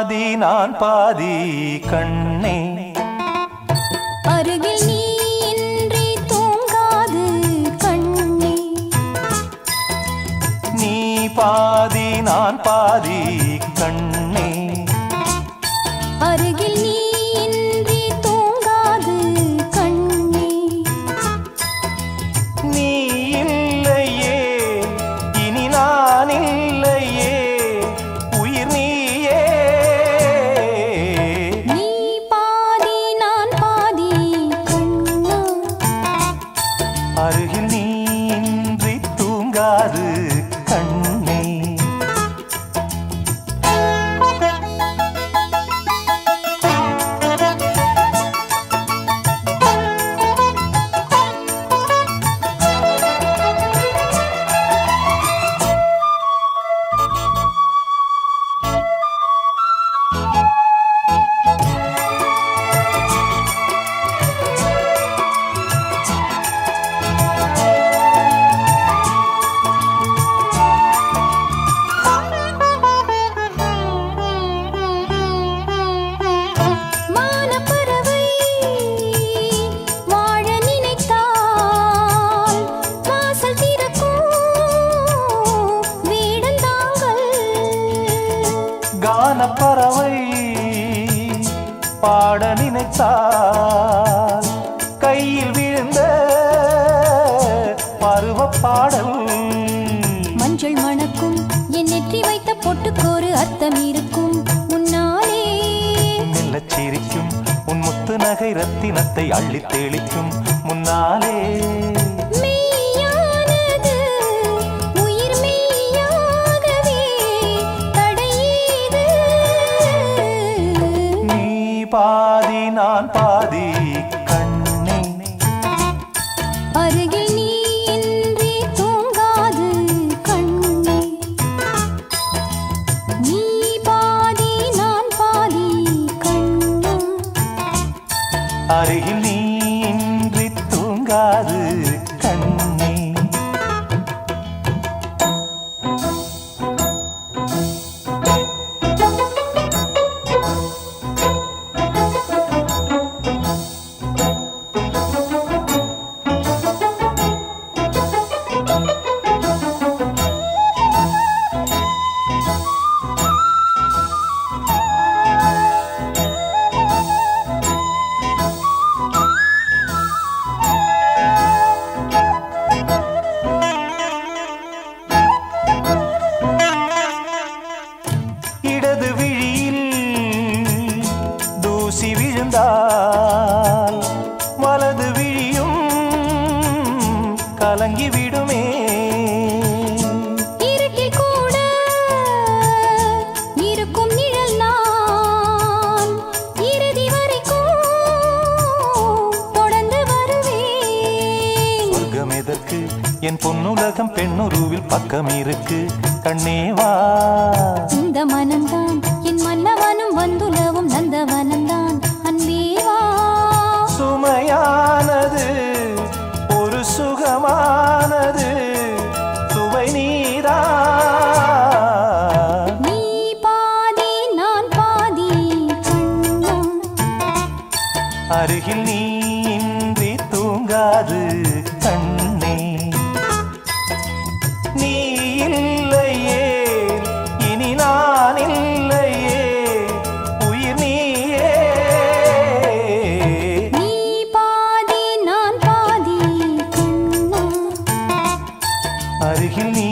பாதி நான் பாதி கண்ணே அருகில் நீ இன்றி தூங்காது கண்ணே நீ பாதி நான் பாதி கண்ணே அருகில் நீ இன்றி தூங்காது கண்ணே நீ இல்லையே இனி நான் இல்லையே உயிர் நீயே நீ பாதி நான் பாதி கண்ணா அருகில் நீ இன்றி தூங்காது கண்ணே மானப்பறவை வாழ நினைத்தால் வாசல் திறக்கும் வீடந்தாங்கள் கானப்பறவை பாட நினைத்தால் கையில் விழுந்த பருவப் பாடல் மஞ்சள் மணக்கும் என் நெற்றி வைத்த பொட்டுக்கோரு அர்த்தம் இருக்கும் முன்னாலே மெல்லச் சிரிக்கும் உன் முத்து நகை ரத்தினத்தை அள்ளித் தெளிக்கும் முன்னாலே மெய்யானது உயிர் மெய்யாகவே தடையீது நீ பாதி நான் பாதி கண்ணே அருகில் நீ இன்றி தூங்காது கண்ணே நீ பாதி நான் பாதி கண்ணா அருகில் நீ இன்றி தூங்காது கண்ணே இடது விழியில் தூசி விழுந்தால் வலது விழியும் கலங்கி விடுமே இருட்டில் கூட இருக்கும் நிழல் நான் இறுதி வரைக்கும் தொடர்ந்து வருவேன் சொர்க்கம் எதற்கு என் பொன்னுலகம் பெண்ணுருவில் பக்கம் இருக்கு கண்ணேவா இந்த மனம்தான் என் மன்னவனும் வந்துலவும் நந்தவனம்தான் அன்பேவா சுமையானது ஒரு சுகமானது சுவை நீரா நீ பாதி நான் பாதி கண்ணா அருகில் நீ இன்றி தூங்காது கண்ணே நீ இல்லையே இனி நான் இல்லையே உயிர் நீயே நீ பாதி நான் பாதி கண்ணா அருகில் நீ